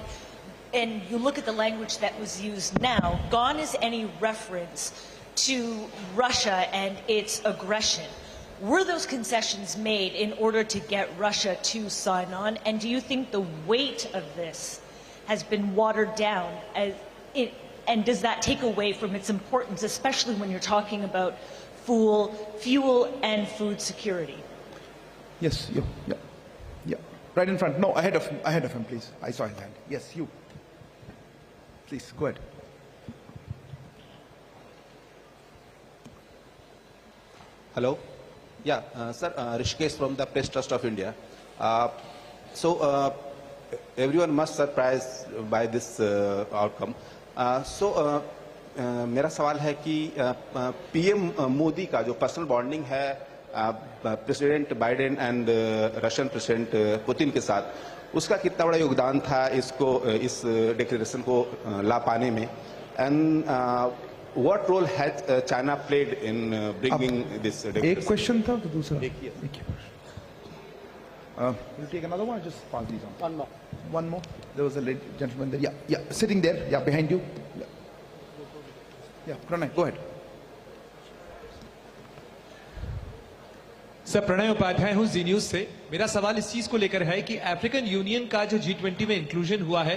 and you look at the language that was used now, gone is any reference to Russia and its aggression. Were those concessions made in order to get Russia to sign on? And do you think the weight of this has been watered down? And does that take away from its importance, especially when you're talking about fuel and food security? Yes, you. Yeah. Right in front. No, ahead of him, please. I saw his hand. Yes, you. Please, go ahead. Hello. Yeah, sir, Rishikesh from the Press Trust of India. Everyone must surprised by this outcome. मेरा सवाल है कि PM Modi का जो personal bonding है president Biden and Russian president Putin के साथ, उसका कितना बड़ा योगदान था इस डिक्लेरेशन को ला पाने में, and what role has China played in bringing this declaration? एक क्वेश्चन था तो दूसरा देखिए we'll take another one, just pass these on. One more. There was a gentleman there. Yeah, sitting there. Yeah, behind you. Yeah, Pranay, go ahead. Sir, Pranay Upadhyay हूं Zee news से। मेरा सवाल इस चीज को लेकर है कि अफ्रीकन यूनियन का जो G20 में इंक्लूजन हुआ है,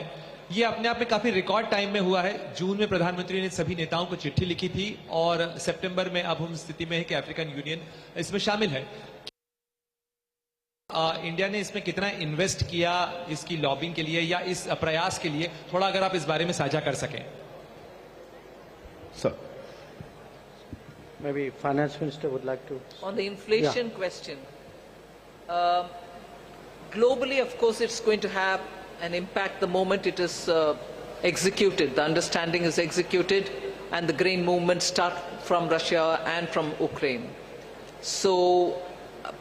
ये अपने आप में काफी रिकॉर्ड टाइम में हुआ है। जून में प्रधानमंत्री ने सभी नेताओं को चिट्ठी लिखी थी और सितंबर में अब हम स्थिति में है कि अफ्रीकन यूनियन इसमें शामिल है। इंडिया ने इसमें कितना इन्वेस्ट किया इसकी लॉबिंग के लिए या इस प्रयास के लिए, थोड़ा अगर आप इस बारे में साझा कर सकें। Sir, maybe finance minister would like to. On the inflation question, globally, of course, it's going to have an impact the moment it is executed. The understanding is executed and the grain movements start from Russia and from Ukraine. So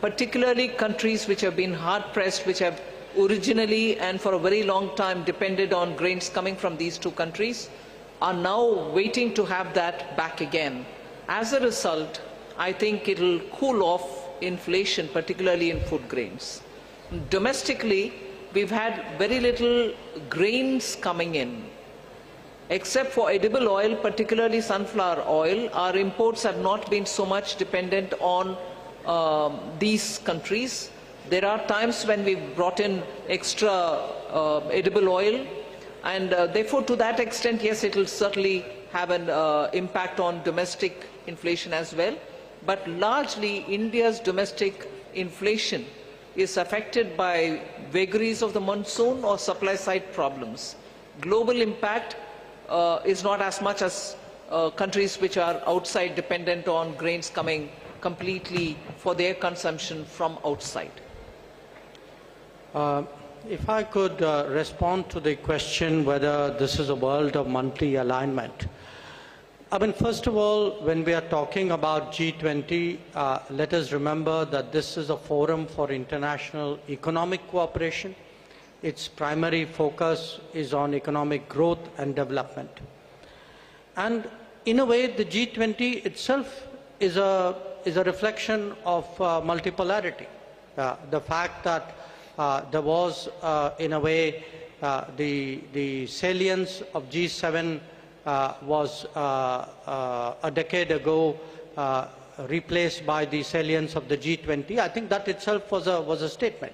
particularly countries which have been hard pressed, which have originally and for a very long time depended on grains coming from these two countries, are now waiting to have that back again. As a result, I think it will cool off inflation, particularly in food grains. Domestically, we've had very little grains coming in. Except for edible oil, particularly sunflower oil, our imports have not been so much dependent on these countries. There are times when we've brought in extra edible oil, and therefore to that extent, yes, it will certainly have an impact on domestic inflation as well. But largely, India's domestic inflation is affected by vagaries of the monsoon or supply side problems. Global impact is not as much as countries which are outside dependent on grains coming completely for their consumption from outside. If I could respond to the question whether this is a world of monthly alignment. I mean, first of all, when we are talking about G20, let us remember that this is a forum for international economic cooperation. Its primary focus is on economic growth and development. And in a way, the G20 itself is a reflection of multipolarity. The fact that there was, in a way, the salience of G7 was a decade ago replaced by the salience of the G20. I think that itself was a statement.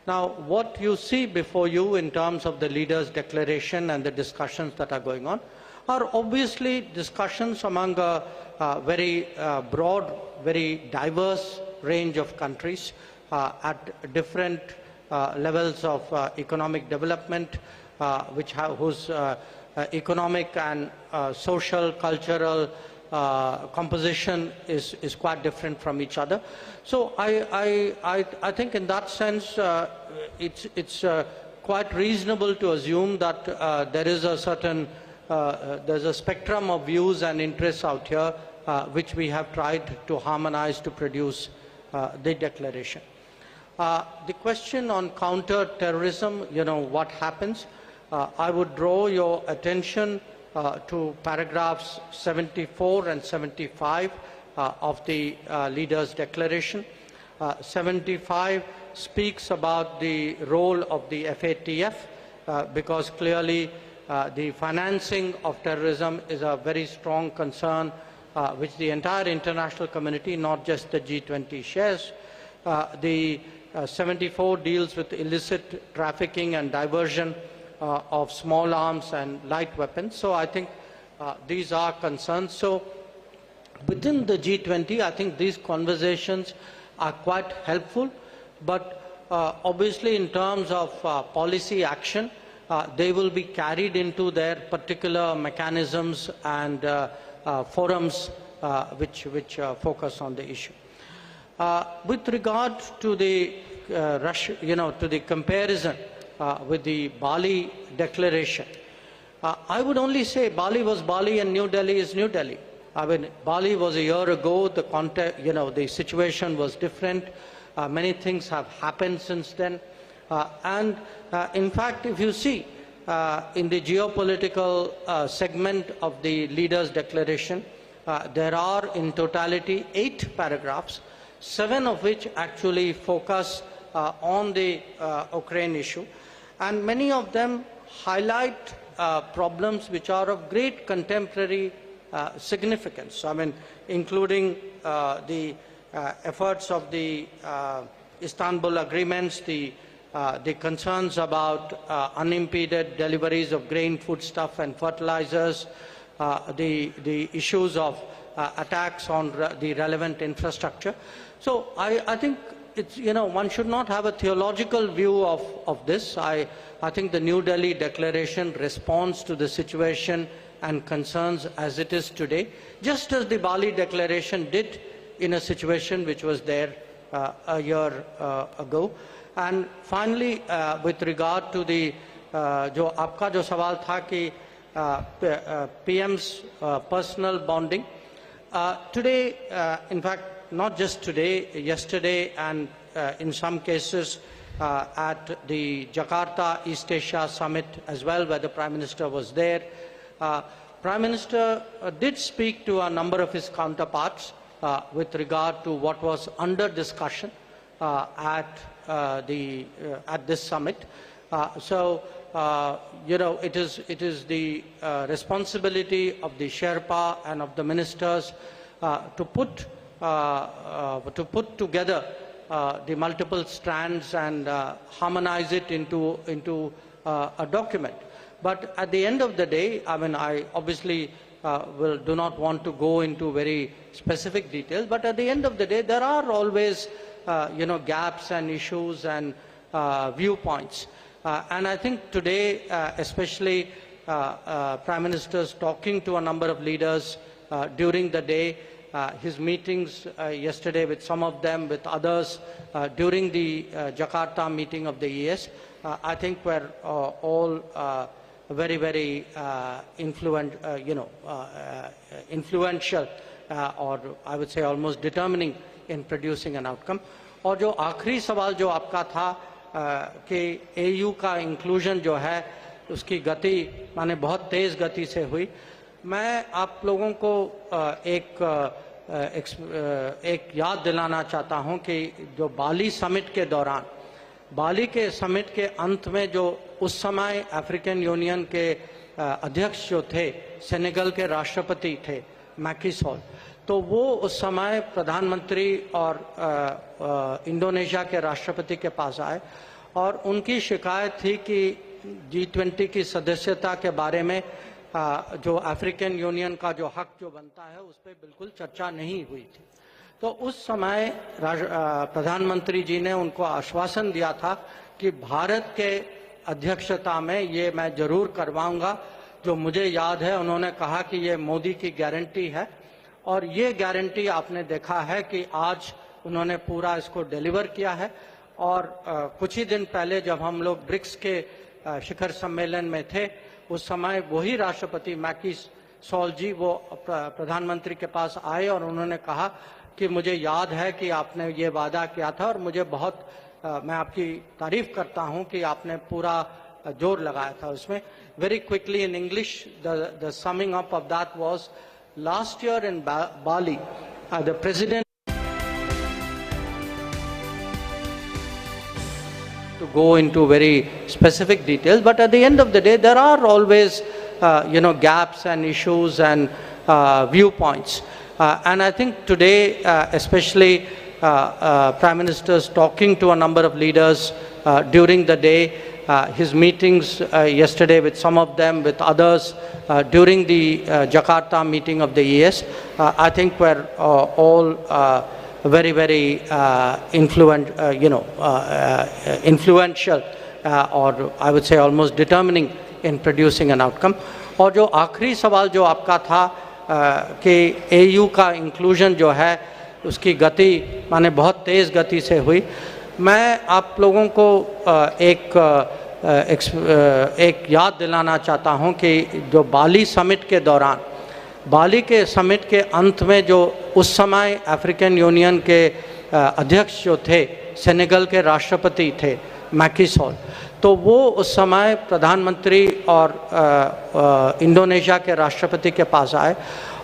Now, what you see before you in terms of the leaders' declaration and the discussions that are going on are obviously discussions among a very broad, very diverse range of countries at different levels of economic development, whose economic and social, cultural composition is quite different from each other. So I think in that sense it's quite reasonable to assume that there is a certain there's a spectrum of views and interests out here which we have tried to harmonize to produce the declaration. The question on counter-terrorism, you know, what happens? I would draw your attention to paragraphs 74 and 75 of the leaders' declaration. 75 speaks about the role of the FATF because clearly the financing of terrorism is a very strong concern which the entire international community, not just the G20, shares. The 74 deals with illicit trafficking and diversion of small arms and light weapons. So I think these are concerns. So within the G20, I think these conversations are quite helpful, but obviously in terms of policy action, they will be carried into their particular mechanisms and forums which focus on the issue. With regard to the to the comparison with the Bali Declaration, I would only say Bali was Bali and New Delhi is New Delhi. I mean, Bali was a year ago. The context, the situation was different. Many things have happened since then, and in fact, if you see in the geopolitical segment of the Leaders' Declaration, there are in totality 8 paragraphs, 7 of which actually focus on the Ukraine issue, and many of them highlight problems which are of great contemporary significance. I mean, including the efforts of the Istanbul agreements, the concerns about unimpeded deliveries of grain, foodstuff and fertilizers, the issues of attacks on the relevant infrastructure. So I think it's, one should not have a theological view of this. I think the New Delhi Declaration responds to the situation and concerns as it is today, just as the Bali Declaration did in a situation which was there a year ago. And finally, with regard to the जो आपका जो सवाल था कि PM's personal bonding, today, in fact, not just today, yesterday, and in some cases at the Jakarta East Asia Summit as well, where the Prime Minister was there, Prime Minister did speak to a number of his counterparts with regard to what was under discussion at this summit. It is the responsibility of the Sherpa and of the ministers to put together the multiple strands and harmonize it into a document. But at the end of the day, I mean, I obviously do not want to go into very specific details, but at the end of the day, there are always gaps and issues and viewpoints. And I think today, especially Prime Minister's talking to a number of leaders during the day, his meetings yesterday with some of them, with others during the Jakarta meeting of the ES, I think were all very, very influential, or I would say almost determining in producing an outcome. और जो आखिरी सवाल जो आपका था कि AU का inclusion जो है उसकी गति माने बहुत तेज़ गति से हुई, मैं आप लोगों को एक याद दिलाना चाहता हूं कि जो बाली समिट के दौरान, बाली के समिट के अंत में जो उस समय अफ्रीकन यूनियन के अध्यक्ष जो थे, सेनेगल के राष्ट्रपति थे मैकी सॉल, तो वो उस समय प्रधानमंत्री और इंडोनेशिया के राष्ट्रपति के पास आए और उनकी शिकायत थी कि G20 की सदस्यता के बारे में जो अफ्रीकन यूनियन का जो हक जो बनता है उस पर बिल्कुल चर्चा नहीं हुई थी। तो उस समय प्रधानमंत्री जी ने उनको आश्वासन दिया था कि भारत के अध्यक्षता में ये मैं जरूर करवाऊंगा। जो मुझे याद है उन्होंने कहा कि ये मोदी की गारंटी है, और ये गारंटी आपने देखा है कि आज उन्होंने पूरा इसको डिलीवर किया है। और कुछ ही दिन पहले जब हम लोग ब्रिक्स के शिखर सम्मेलन में थे, उस समय वही राष्ट्रपति मैकी सॉल जी वो प्रधानमंत्री के पास आए और उन्होंने कहा कि मुझे याद है कि आपने ये वादा किया था और मुझे बहुत मैं आपकी तारीफ करता हूं कि आपने पूरा जोर लगाया था उसमें। Very quickly in English the summing up of that was last year in Bali, the president to go into very specific details, but at the end of the day, there are always gaps and issues and viewpoints. And I think today, especially Prime Minister's talking to a number of leaders during the day, his meetings yesterday with some of them, with others, during the Jakarta meeting of the ES, I think were all very, very influential, or I would say almost determining in producing an outcome. और जो आखिरी सवाल जो आपका था कि AU का inclusion जो है उसकी गति माने बहुत तेज़ गति से हुई, मैं आप लोगों को एक याद दिलाना चाहता हूं कि जो बाली समिट के दौरान, बाली के समिट के अंत में जो उस समय अफ्रीकन यूनियन के अध्यक्ष जो थे, सेनेगल के राष्ट्रपति थे मैकी सॉल, तो वो उस समय प्रधानमंत्री और इंडोनेशिया के राष्ट्रपति के पास आए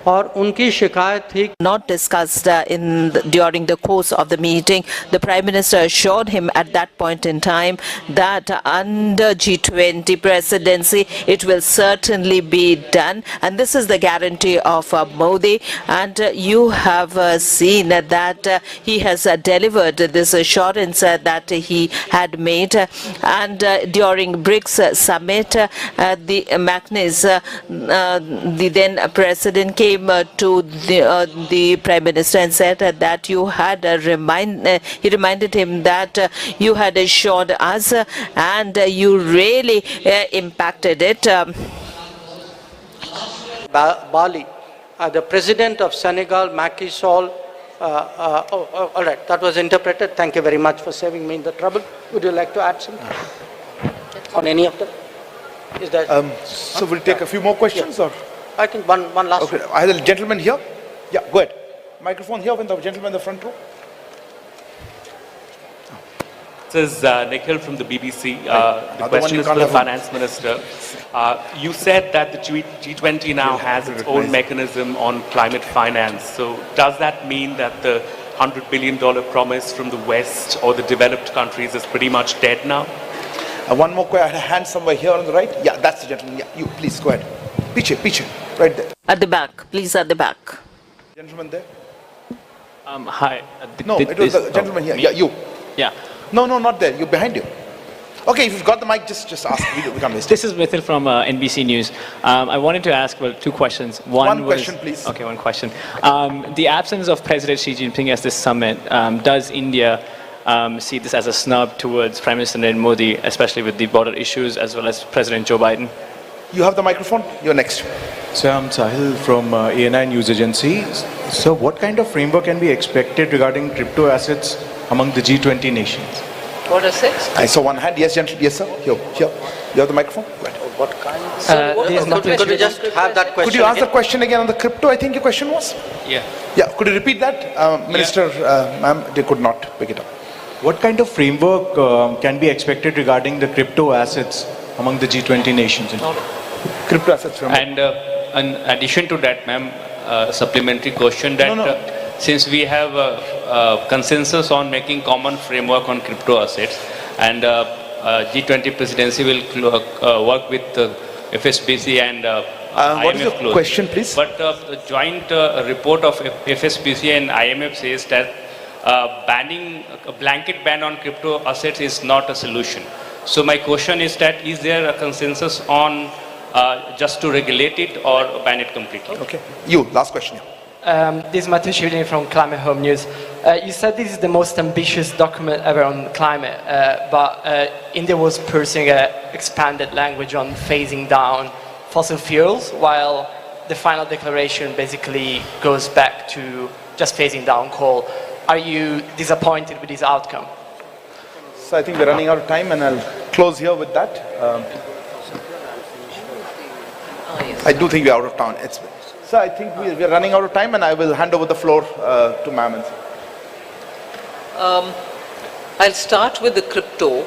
और उनकी शिकायत थी. Not discussed during the course of the meeting. The Prime Minister assured him at that point in time that under G20 presidency it will certainly be done, and this is the guarantee of Modi, and you have seen that he has delivered this assurance that he had made. And during BRICS summit, the Magnus, the then president, came to the Prime Minister and said that you had he reminded him that you had assured us and you really impacted it. Bali, the president of Senegal, Macky Sall, all right, that was interpreted. Thank you very much for saving me in the trouble. Would you like to add something on any of them? Is that so we'll take a few more questions, or I think one last. Okay, I have a gentleman here. Yeah, go ahead. Microphone here with the gentleman in the front row. This is Nikhil from the BBC. The question is for the Finance Minister. You said that the G20 now has its own mechanism on climate finance. So does that mean that the $100 billion promise from the West or the developed countries is pretty much dead now? One more question. I had a hand somewhere here on the right. Yeah, that's the gentleman. Yeah, you please go ahead. Piche, right there. At the back, please, at the back. Gentleman there. Hi. No, it was the gentleman here. Yeah, you. Yeah. No, not there. You behind you. Okay, if you've got the mic, just ask. We can't waste it. This is Mithil from NBC News. I wanted to ask two questions. One question, please. Okay, one question. The absence of President Xi Jinping at this summit, does India see this as a snub towards Prime Minister Narendra Modi, especially with the border issues, as well as President Joe Biden? You have the microphone. You're next. So I'm Sahil from EAM News Agency. So what kind of framework can be expected regarding crypto assets among the G20 nations? What assets? I saw one hand. Yes, gentleman. Yes, sir. Here. You have the microphone? What kind? Could you just have that question? Could you ask the question again on the crypto? I think your question was? Yeah. Yeah. Could you repeat that? Minister, ma'am, they could not pick it up. What kind of framework can be expected regarding the crypto assets among the G20 nations? Crypto assets framework. And in addition to that, ma'am, supplementary question that since we have a consensus on making common framework on crypto assets, and G20 presidency will work with FSBC and IMF what is your closely. question, please? But the joint report of FSBC and IMF says that banning a blanket ban on crypto assets is not a solution. So my question is that is there a consensus on just to regulate it or ban it completely? Okay. You, last question. This is Matthew Shilding from Climate Home News. You said this is the most ambitious document ever on climate, but India was pursuing an expanded language on phasing down fossil fuels, while the final declaration basically goes back to just phasing down coal. Are you disappointed with this outcome? So I think we're running out of time, and I'll close here with that. I do think we're out of time. So I think we're running out of time, and I will hand over the floor to ma'am. I'll start with the crypto.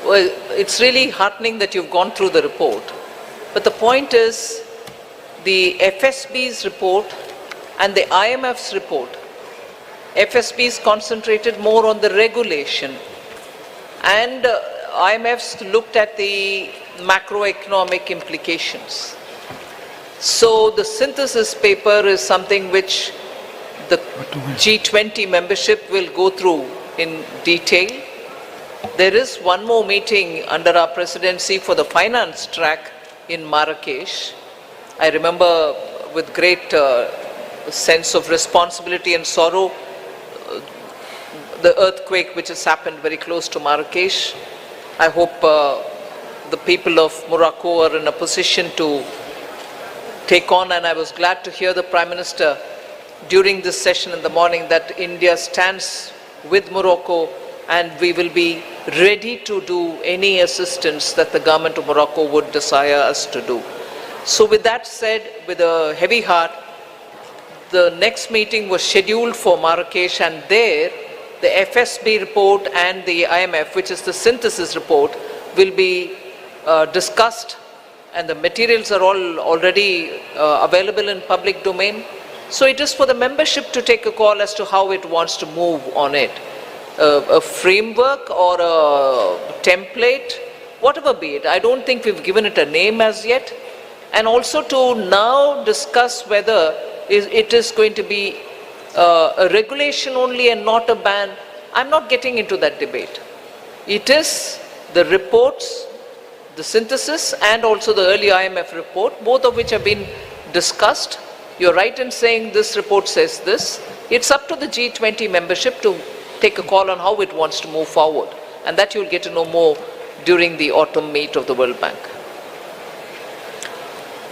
Well, it's really heartening that you've gone through the report. But the point is, the FSB's report and the IMF's report, FSB's concentrated more on the regulation, and IMF's looked at the macroeconomic implications. So the synthesis paper is something which the G20 membership will go through in detail. There is one more meeting under our presidency for the finance track in Marrakesh. I remember with great sense of responsibility and sorrow the earthquake which has happened very close to Marrakesh. I hope the people of Morocco are in a position to take on, and I was glad to hear the Prime Minister during this session in the morning that India stands with Morocco and we will be ready to do any assistance that the government of Morocco would desire us to do. So with that said, with a heavy heart, the next meeting was scheduled for Marrakesh, and there the FSB report and the IMF, which is the synthesis report, will be discussed, and the materials are all already available in public domain. So it is for the membership to take a call as to how it wants to move on it. A framework or a template, whatever be it. I don't think we've given it a name as yet. And also to now discuss whether it is going to be a regulation only and not a ban. I'm not getting into that debate. It is the reports, the synthesis, and also the early IMF report, both of which have been discussed. You're right in saying this report says this. It's up to the G20 membership to take a call on how it wants to move forward. And that you'll get to know more during the autumn meet of the World Bank.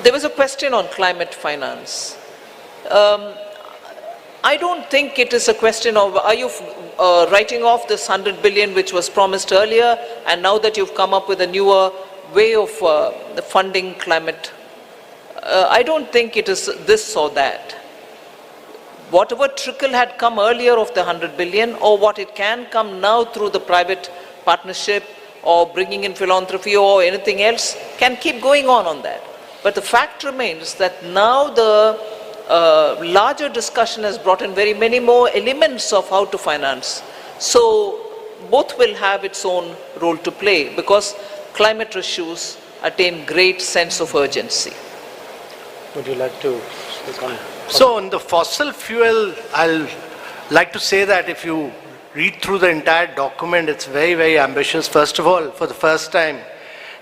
There was a question on climate finance. I don't think it is a question of, are you writing off this 100 billion which was promised earlier, and now that you've come up with a newer way of funding climate. I don't think it is this or that. Whatever trickle had come earlier of the 100 billion, or what it can come now through the private partnership or bringing in philanthropy or anything else, can keep going on that. But the fact remains that now the larger discussion has brought in very many more elements of how to finance. So both will have its own role to play, because climate issues attain great sense of urgency. Would you like to speak on? So on the fossil fuel, I'll like to say that if you read through the entire document, it's very, very ambitious. First of all, for the first time,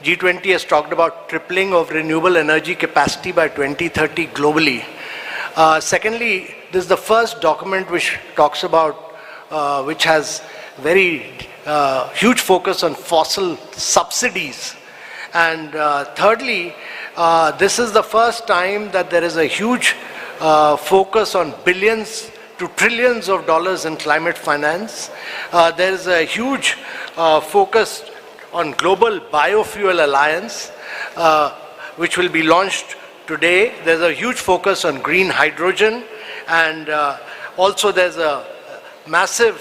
G20 has talked about tripling of renewable energy capacity by 2030 globally. Secondly, this is the first document which talks about, which has very huge focus on fossil subsidies. And thirdly, this is the first time that there is a huge focus on billions to trillions of dollars in climate finance. There is a huge focus on Global Biofuel Alliance, which will be launched today. There's a huge focus on green hydrogen, and also there's a massive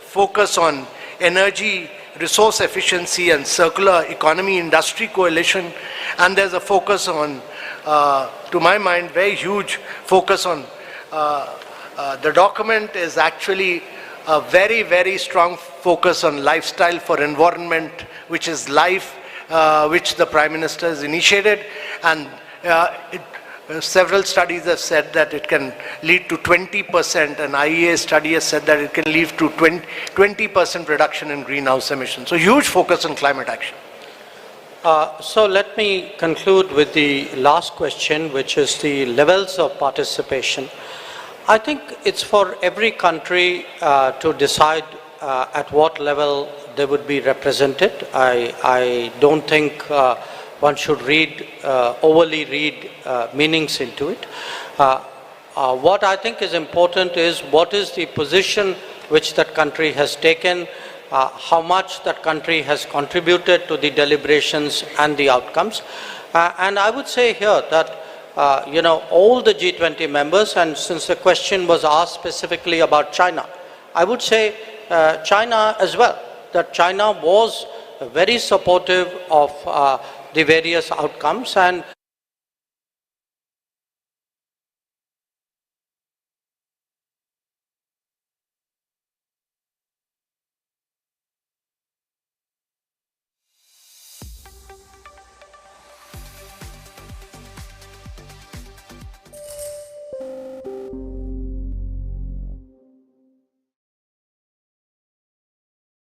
focus on energy resource efficiency and circular economy industry coalition, and there's a focus on, to my mind, very huge focus on, the document is actually a very, very strong focus on lifestyle for environment, which is life, which the Prime Minister has initiated, and several studies have said that it can lead to 20%, and IEA study has said that it can lead to 20% reduction in greenhouse emissions. So huge focus on climate action. So let me conclude with the last question, which is the levels of participation. I think it's for every country to decide at what level they would be represented. I don't think one should overly read meanings into it. What I think is important is what is the position which that country has taken, how much that country has contributed to the deliberations and the outcomes. And I would say here that all the G20 members, and since the question was asked specifically about China, I would say China as well, that China was very supportive of the various outcomes, and